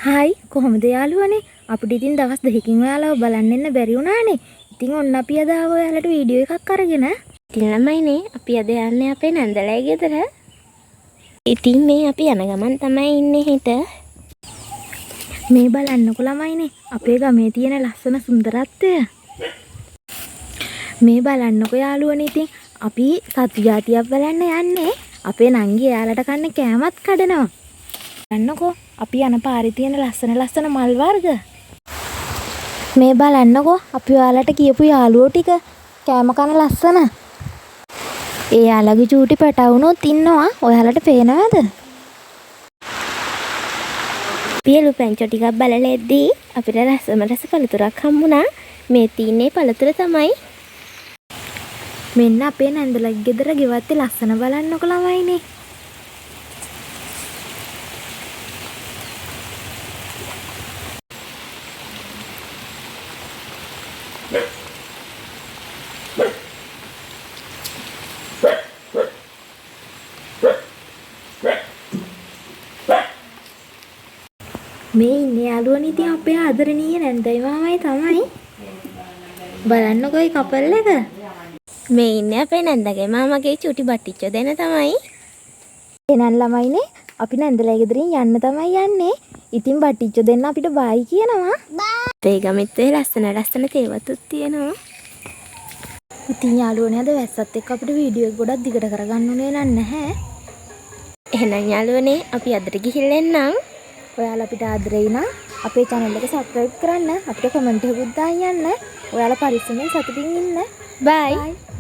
Hi කොහොමද යාළුවනේ අපිට ඉතින් දවස් දෙකකින් ඔයාලව බලන්න එන්න බැරි වුණානේ. ඉතින් ඔන්න අපි අද ආව ඔයාලට වීඩියෝ එකක් අරගෙන. ඉතින් ළමයිනේ අපි අද යන්නේ අපේ නන්දලයි ගෙදර. ඉතින් මේ අපි යන ගමන් තමයි ඉන්නේ හෙට. මේ බලන්නකො ළමයිනේ අපේ ගමේ තියෙන ලස්සන සුන්දරත්වය. මේ බලන්නකො යාළුවනේ ඉතින් අපි සතු జాතියක් බලන්න යන්නේ. අපේ නංගි එයාලට කන්න කෑමත් කඩනවා. බලන්නකෝ අපි යන පාරේ තියෙන ලස්සන මල් වර්ග. මේ බලන්නකෝ අපි ඔයාලට කියපු යාළුවෝ ටික කෑම කන ලස්සන. ඒ යාළගේ චූටි පැටවුනොත් ඉන්නවා. ඔයාලට පේනවද? පියලු පැංචෝ ටිකක් බලලා එද්දී අපිට රස පළතුරක් හම්බුණා. මේ තින්නේ පළතුර තමයි. මෙන්න අපේ නන්දලගේ ගෙදර ගෙවත්තේ ලස්සන බලන්නකො ළමයිනේ. මේ ඉන්නේ යාළුවනේ ඉතින් අපේ ආදරණීය නැන්දයි මාමයි තමයි. බලන්නකෝ ඒ කපල් එක. මේ ඉන්නේ අපේ නන්දගේ මාමගේ චූටි බට්ටිච්චෝ දෙන තමයි. එහෙනම් ළමයිනේ අපි නන්දලයි ගෙදරින් යන්න තමයි යන්නේ. ඉතින් බට්ටිච්චෝ දෙන්න අපිට බයි කියනවා. අපේ ගමෙත් ඒ ලස්සන තේවතුත් තියෙනවා. ඉතින් යාළුවනේ අද වැස්සත් එක්ක අපිට වීඩියෝ එක ගොඩක් දිගට කරගන්න උනේ නැහැ. එහෙනම් යාළුවනේ අපි අදට ගිහිල්ලා එන්නම්. ඔයාලා අපිට ආදරේ නම් අපේ channel එක subscribe කරන්න. අපිට comment එකකුත් දාන්න. ඔයාලා පරිස්සමෙන් සතුටින් ඉන්න. බයි.